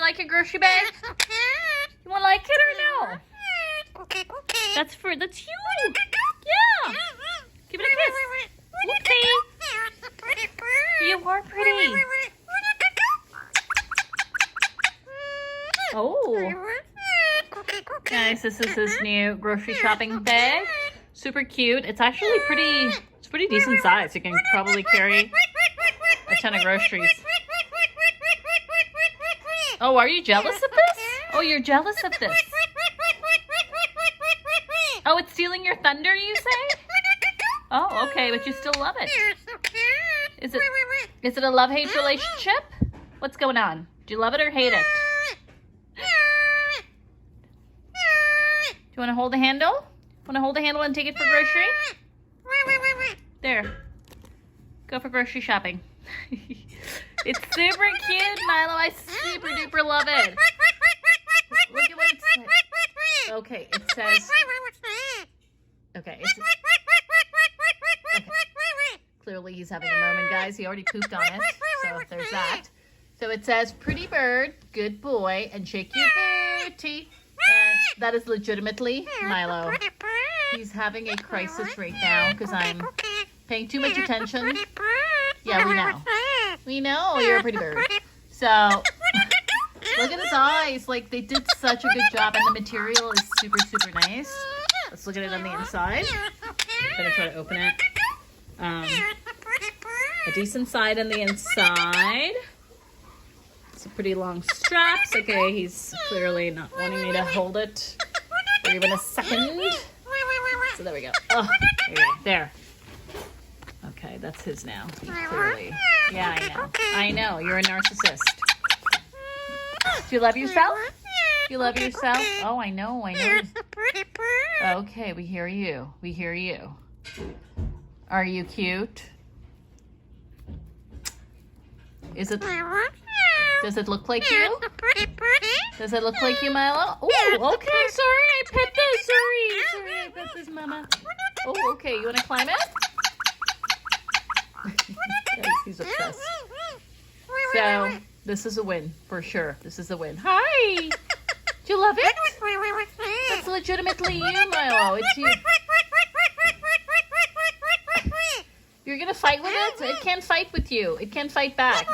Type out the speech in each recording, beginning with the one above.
like your grocery bag? You want to like it or no? That's you. Yeah. Give it a kiss. Okay. You are pretty. Oh. Guys, this is his new grocery shopping bag. Super cute. It's actually pretty decent size. You can probably carry a ton of groceries. Oh, are you jealous of this? Oh, you're jealous of this. Oh, it's stealing your thunder, you say? Oh, okay, but you still love it. Is it a love-hate relationship? What's going on? Do you love it or hate it? Do you want to hold the handle? Want to hold the handle and take it for grocery? There. Go for grocery shopping. It's super cute, Milo. I super duper love it. Look at what it says. Okay, it says... Okay, clearly he's having a moment, guys. He already pooped on it, so there's that. So it says, pretty bird, good boy, and shake your booty. And that is legitimately Milo. He's having a crisis right now because I'm paying too much attention. Yeah, we know. We know you're a pretty bird. So, look at his eyes. Like, they did such a good job, and the material is super, super nice. Let's look at it on the inside. I'm going to try to open it. A decent side on the inside. It's a pretty long straps. Okay, he's clearly not wanting me to hold it for even a second. So there we go. Oh, there we go. There. Okay, that's his now. Clearly. Yeah, I know. I know. You're a narcissist. Do you love yourself? You love yourself? Oh, I know. I know. Okay, we hear you. We hear you. Are you cute? Does it look like you? Does it look like you, Milo? Oh, okay. Sorry, I pet this. Sorry, I pet this, Mama. Oh, okay. You want to climb it? Yes, he's obsessed. So, this is a win, for sure. This is a win. Hi! Do you love it? That's legitimately you, Milo. It's you. You're gonna fight with it? It can't fight with you. It can't fight back.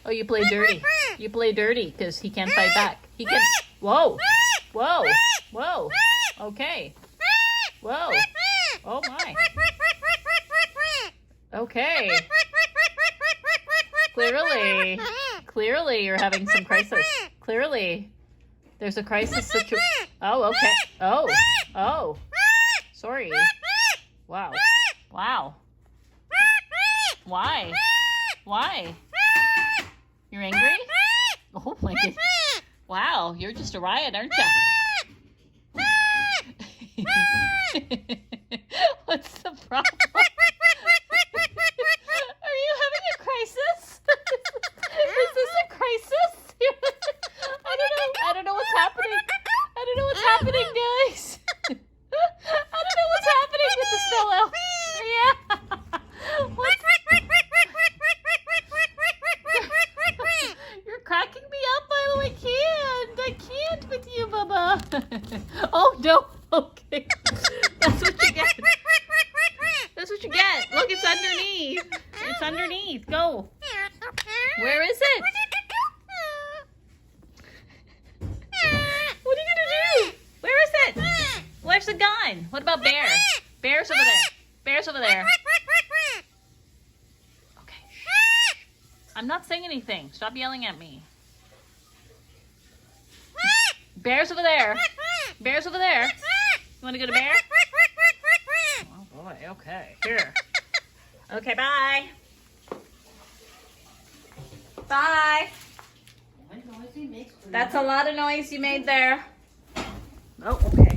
Oh, you play dirty. You play dirty because he can't fight back. He can. Whoa. Whoa. Whoa. Okay. Whoa. Oh, my. Okay. Clearly you're having some crisis. Clearly. There's a crisis situation. Oh, okay. Oh. Sorry. Wow. Wow. Why? Why? You're angry? Oh my goodness. Wow, you're just a riot, aren't you? What's the problem? Are you having a crisis? Is this a crisis? I don't know what's happening. I don't know what's happening, guys. I don't know what's happening with this fellow. Yeah. You're cracking me up, Milo. I can't with you, Bubba. Oh, no. Okay. That's what you get. That's what you get. Look, it's underneath. It's underneath. Go. Where is it? What are you going to do? Where is it? Where's the gun? What about Bear? Bear's over there. Bear's over there. Okay. Shh. I'm not saying anything. Stop yelling at me. Bear's over there. Bear's over there. You want to go to Bear? Oh, boy. Okay. Here. Okay, bye. Bye. That's a lot of noise you made there. Oh, okay.